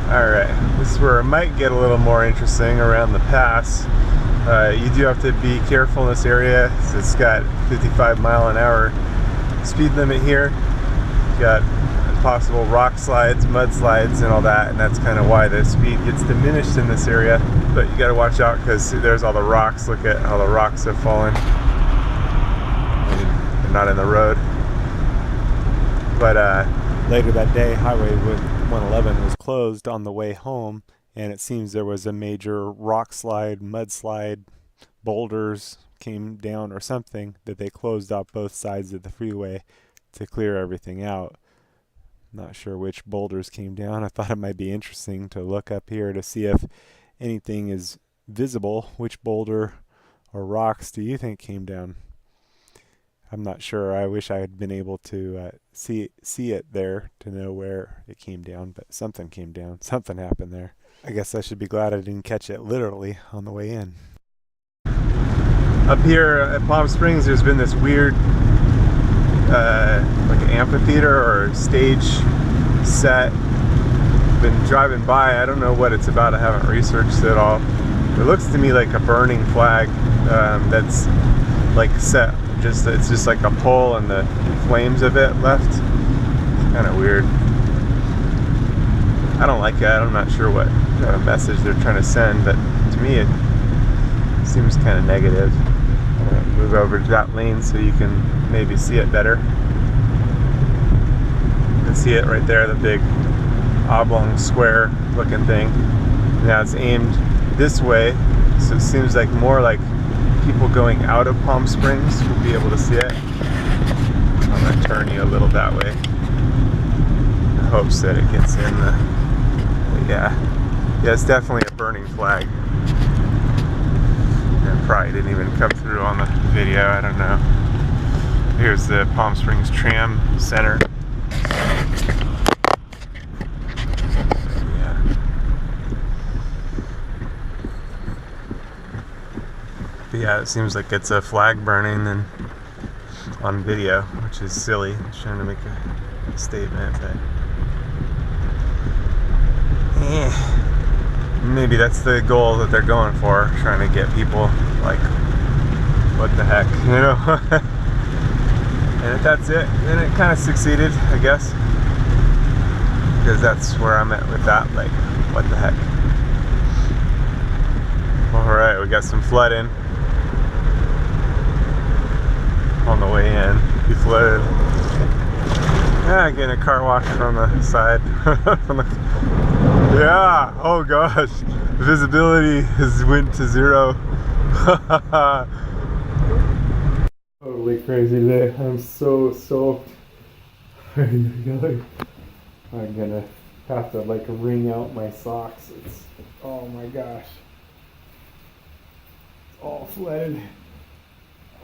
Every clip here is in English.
Alright, this is where it might get a little more interesting around the pass. You do have to be careful in this area. It's got 55-mile-an-hour speed limit here. You got possible rock slides, mudslides, and all that, and that's kind of why the speed gets diminished in this area. But you got to watch out because there's all the rocks. Look at how the rocks have fallen. They're not in the road. But later that day, Highway 111 was closed on the way home, and it seems there was a major rock slide, mudslide, boulders came down or something that they closed off both sides of the freeway to clear everything out. Not sure which boulders came down. I thought it might be interesting to look up here to see if anything is visible. Which boulder or rocks do you think came down? I'm not sure. I wish I had been able to see it there to know where it came down, but something came down. Something happened there. I guess I should be glad I didn't catch it literally on the way in. Up here at Palm Springs, there's been this weird like an amphitheater or stage set. Been driving by. I don't know what it's about. I haven't researched it all. It looks to me like a burning flag that's like set. It's just like a pole and the flames of it left. It's kind of weird. I don't like it. I'm not sure what message they're trying to send, but to me it seems kind of negative. I'm gonna move over to that lane so you can maybe see it better. You can see it right there, the big oblong square looking thing. Now it's aimed this way, so it seems like more like people going out of Palm Springs will be able to see it. I'm going to turn you a little that way in hopes that it gets in the... Yeah, it's definitely a burning flag. It probably didn't even come through on the video, I don't know. Here's the Palm Springs Tram Center. Yeah, it seems like it's a flag burning and on video, which is silly. It's trying to make a statement, but maybe that's the goal that they're going for, trying to get people like, what the heck, you know? And if that's it, then it kind of succeeded, I guess, because that's where I'm at with that, like, what the heck. Alright, we got some flooding on the way in. He flooded. Yeah, getting a car wash from the side. Yeah, oh gosh. Visibility has went to 0. Totally crazy today. I'm so soaked. I'm gonna have to like wring out my socks. Oh my gosh. It's all flooded.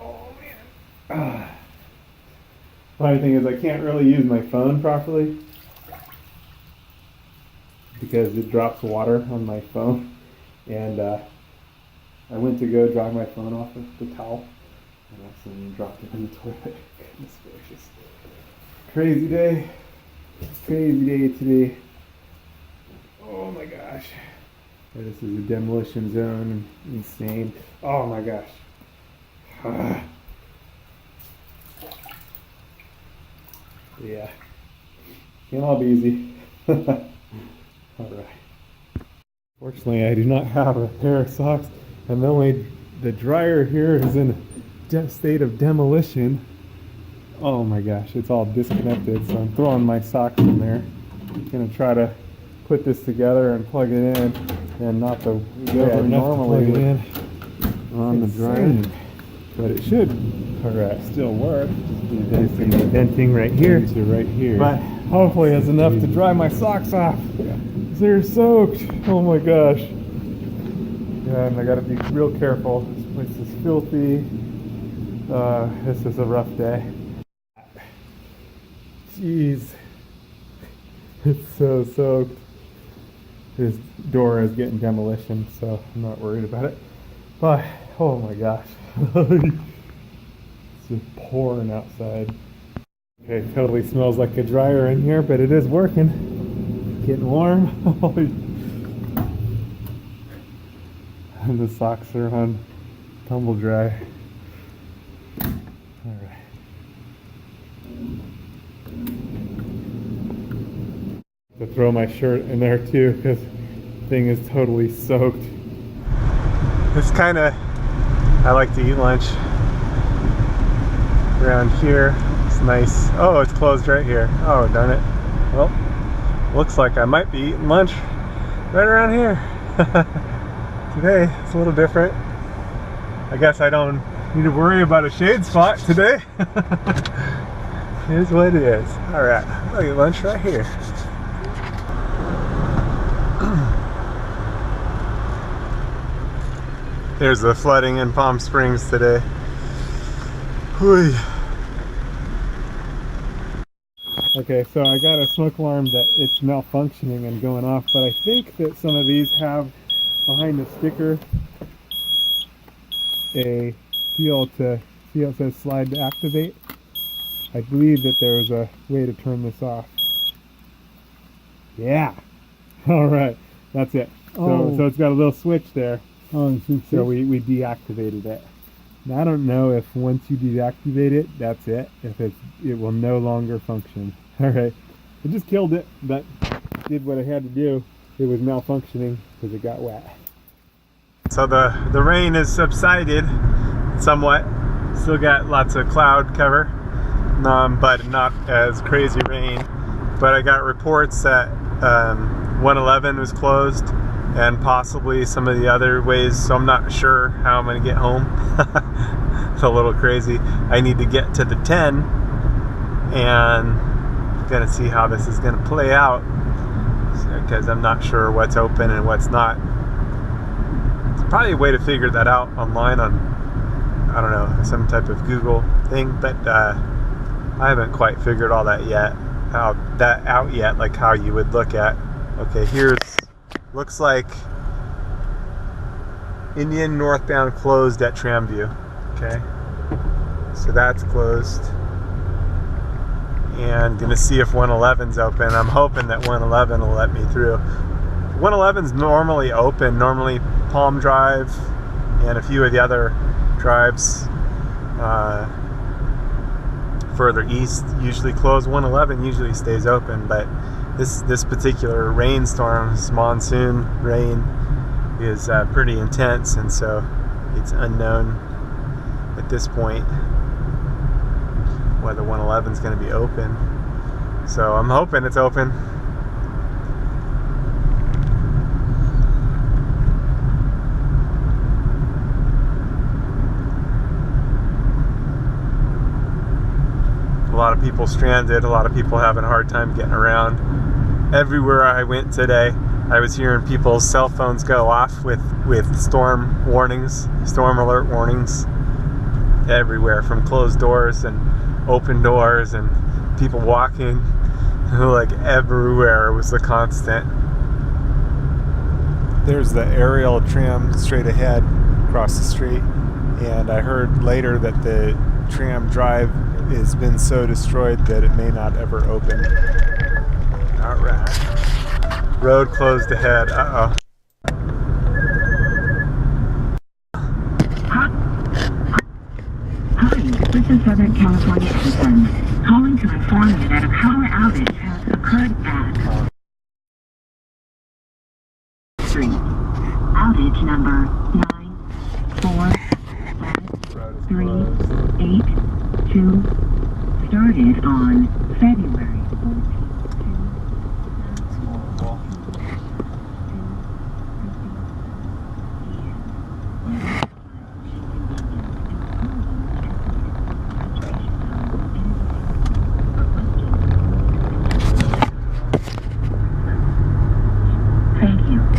Oh man. Funny thing is I can't really use my phone properly because it drops water on my phone, and I went to go dry my phone off with the towel and accidentally dropped it in the toilet. Goodness gracious. Crazy day. Crazy day today. Oh my gosh. This is a demolition zone. Insane. Oh my gosh. Yeah. Can't all be easy. Alright. Fortunately, I do not have a pair of socks, and the dryer here is in a state of demolition. Oh my gosh, it's all disconnected, so I'm throwing my socks in there. I'm gonna try to put this together and plug it in, and not the way I normally would on the dryer, but it should still work. There's some venting right here, but hopefully it's enough to dry my socks off. They're soaked. Oh my gosh. And I gotta be real careful. This place is filthy. This is a rough day. Jeez. It's so soaked. This door is getting demolition, so I'm not worried about it. But, oh my gosh. It's just pouring outside. Okay, totally smells like a dryer in here, but it is working. Getting warm. And the socks are on tumble dry. Alright. To throw my shirt in there too, because the thing is totally soaked. It's kind of, I like to eat lunch around here. It's nice. Oh, it's closed right here. Oh, darn it. Well, looks like I might be eating lunch right around here. Today, it's a little different. I guess I don't need to worry about a shade spot today. Here's what it is. Alright, I'll eat lunch right here. There's the flooding in Palm Springs today. Whee. Okay, so I got a smoke alarm that it's malfunctioning and going off, but I think that some of these have behind the sticker a deal to see how it says slide to activate. I believe that there's a way to turn this off. Yeah. Alright, that's it. So it's got a little switch there. Oh, so we deactivated it. Now, I don't know if once you deactivate it, that's it. If it will no longer function. Alright. I just killed it, but did what I had to do. It was malfunctioning because it got wet. So the rain has subsided somewhat. Still got lots of cloud cover, but not as crazy rain. But I got reports that 111 was closed and possibly some of the other ways, so I'm not sure how I'm going to get home. It's a little crazy. I need to get to the 10 and I'm going to see how this is going to play out, because I'm not sure what's open and what's not. There's probably a way to figure that out online on, I don't know, some type of Google thing, but I haven't quite figured all that out yet, like how you would look at, okay, here's, looks like Indian northbound closed at Tramview. Okay, so that's closed. And gonna see if 111's open. I'm hoping that 111 will let me through. 111's normally open, normally Palm Drive and a few of the other drives further east usually close. 111 usually stays open, but this particular rainstorm, this monsoon rain, is pretty intense, and so it's unknown at this point whether 111 is going to be open. So I'm hoping it's open. A lot of people stranded, a lot of people having a hard time getting around. Everywhere I went today, I was hearing people's cell phones go off with storm warnings, storm alert warnings everywhere, from closed doors and open doors and people walking, like everywhere was the constant. There's the aerial tram straight ahead across the street, and I heard later that the tram drive has been so destroyed that it may not ever open. Alright. Road closed ahead. Uh-oh. Hi, this is Southern California Edison, calling to inform you that a power outage has occurred at Street. Outage number 94738 started on February 14th.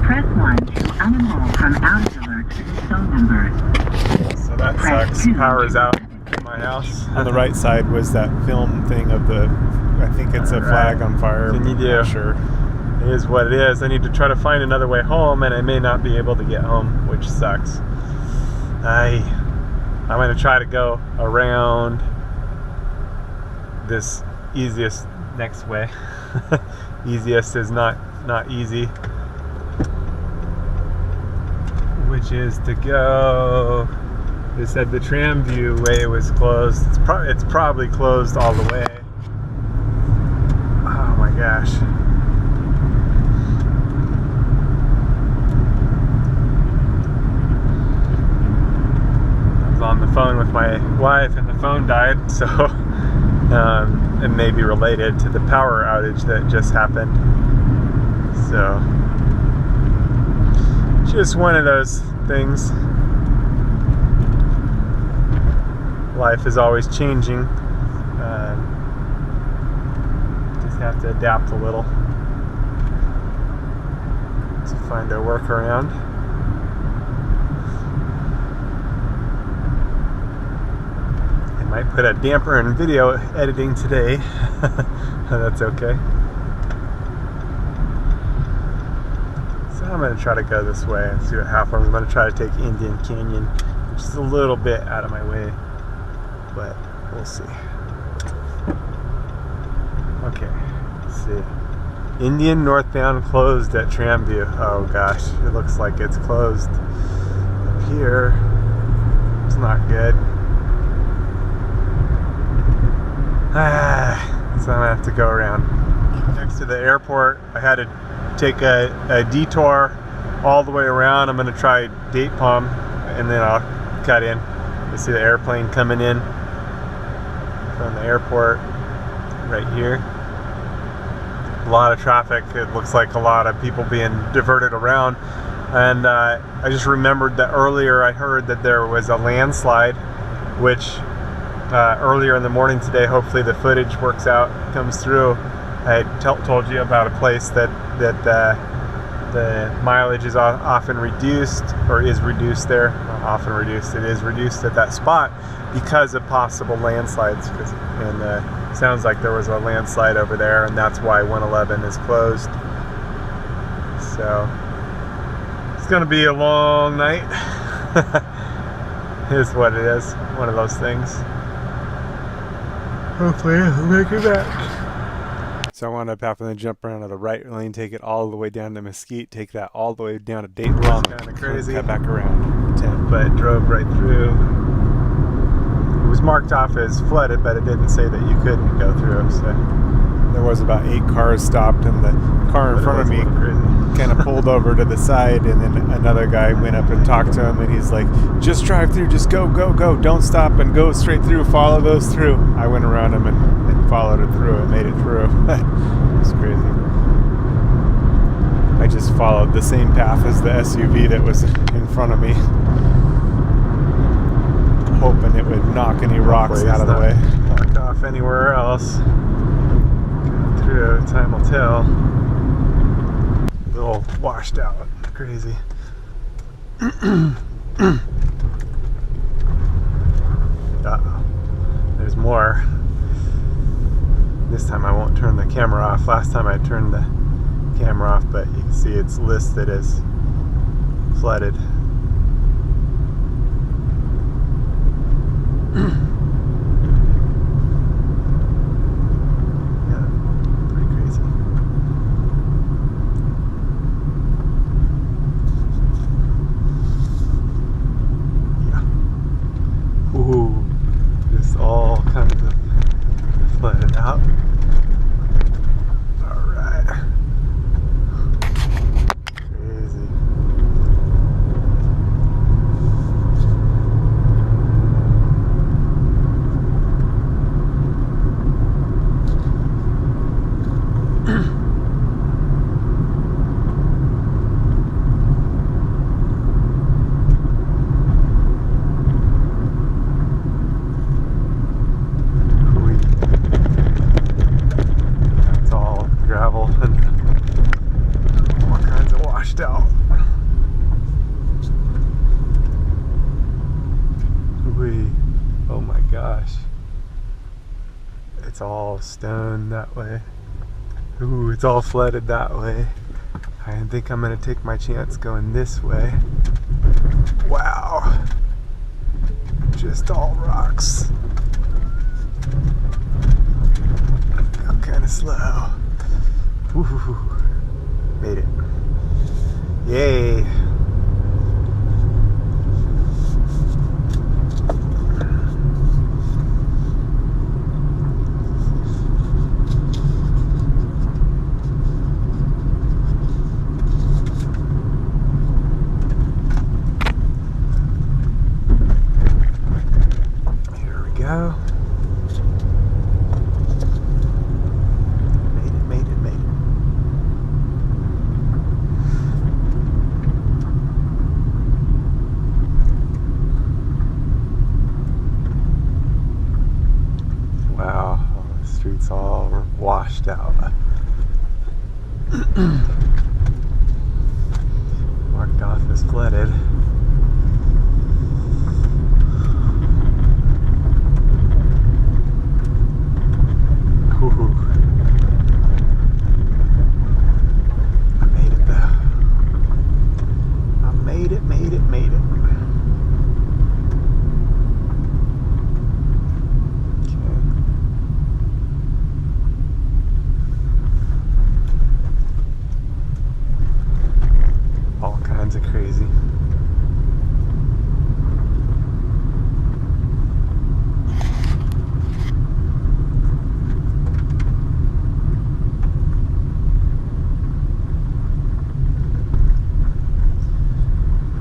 Press 1 to unenroll from outage alert to this phone number. So that sucks. Power's out at my house. On the right side was that film thing of the, I think it's a flag on fire. What can you do? I'm not sure. It is what it is. I need to try to find another way home, and I may not be able to get home, which sucks. I'm going to try to go around this easiest next way. Easiest is not not easy, which is to go. They said the Tram View way was closed. It's probably closed all the way. Oh my gosh. I was on the phone with my wife and the phone died, so it may be related to the power outage that just happened. So just one of those things. Life is always changing. Just have to adapt a little to find a workaround. I might put a damper in video editing today. That's okay. So I'm going to try to go this way and see what happens. I'm going to try to take Indian Canyon, which is a little bit out of my way, but we'll see. Okay, let's see. Indian northbound closed at Tram View. Oh gosh, it looks like it's closed up here. It's not good. So I'm gonna have to go around. Next to the airport, I had to take a detour all the way around. I'm gonna try Date Palm and then I'll cut in. You see the airplane coming in from the airport right here. A lot of traffic. It looks like a lot of people being diverted around. And I just remembered that earlier I heard that there was a landslide, which earlier in the morning today, hopefully the footage works out, comes through. I told you about a place that the mileage is often reduced, or is reduced there. Not often reduced, it is reduced at that spot because of possible landslides. And sounds like there was a landslide over there, and that's why 111 is closed. So it's gonna be a long night. Is what it is. One of those things. Hopefully I'll make it back. So I wound up having to jump around to the right lane, take it all the way down to Mesquite, take that all the way down to Date Palm, kind of crazy. Cut back around. But it drove right through. It was marked off as flooded, but it didn't say that you couldn't go through. So There was about 8 cars stopped, and the car in front of me kind of pulled over to the side, and then another guy went up and talked to him, and he's like, just drive through, just go, don't stop, and go straight through, follow those through. I went around him and followed it through and made it through. It was crazy. I just followed the same path as the SUV that was in front of me, hoping it would knock any rocks out of the way. Blocked off anywhere else. Through, time will tell. A little washed out, crazy. Uh-oh. There's more. This time I won't turn the camera off. Last time I turned the camera off, but you can see it's listed as flooded. Ooh, just all kinds of flooded out. Alright. Crazy. Out. Oh my gosh. It's all stone that way. Ooh, it's all flooded that way. I think I'm gonna take my chance going this way. Wow. Just all rocks. Go kind of slow. Ooh. Yay. Here we go. Made it. Wow, the street's all washed out. Marked off as flooded. Ooh. I made it though. I made it. All kinds of crazy.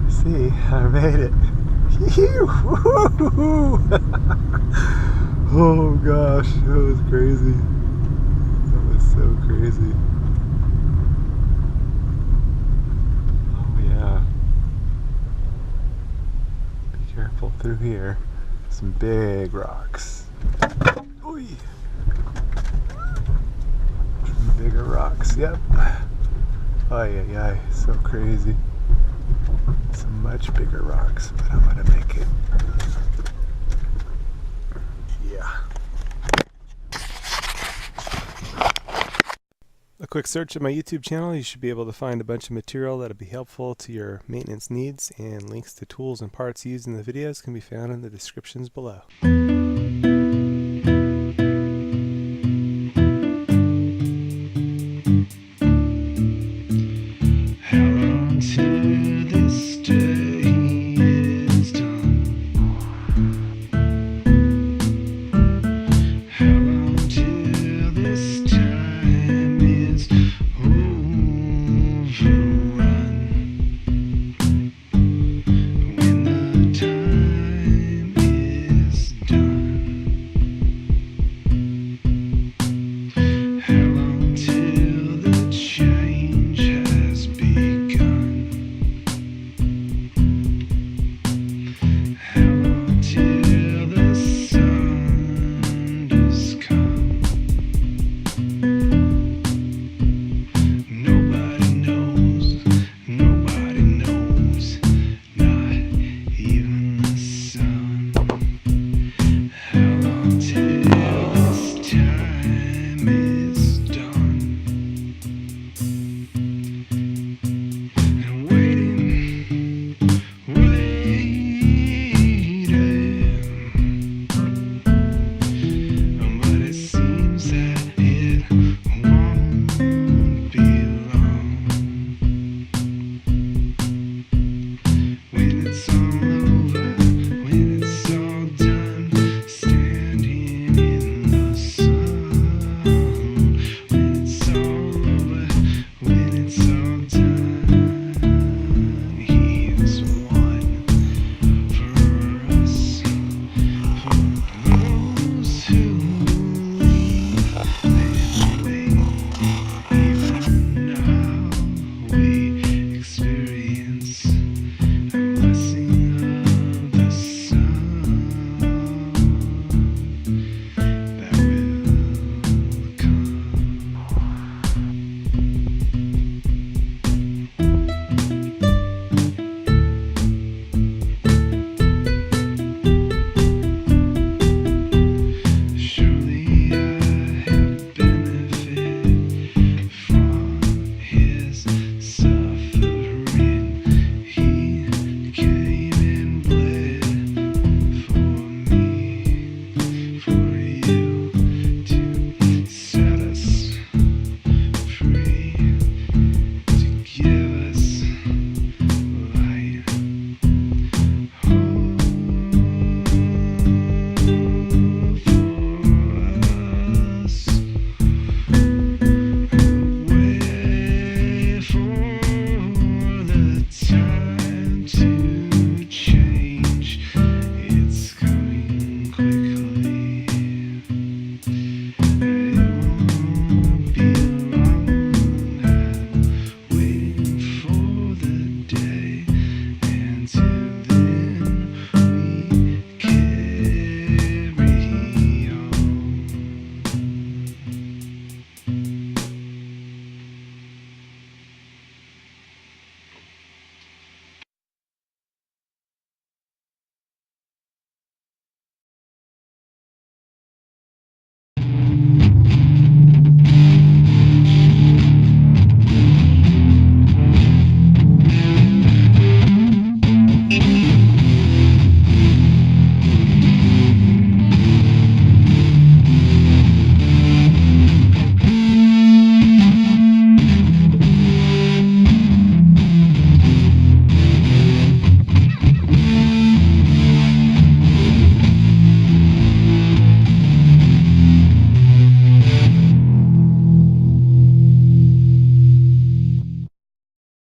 See, I made it. Oh gosh, that was crazy. That was so crazy. Careful through here. Some big rocks. Oy. Some bigger rocks, yep. Ay, so crazy. Some much bigger rocks, but I'm gonna make it. Yeah. A quick search of my YouTube channel, you should be able to find a bunch of material that'll be helpful to your maintenance needs, and links to tools and parts used in the videos can be found in the descriptions below. Over.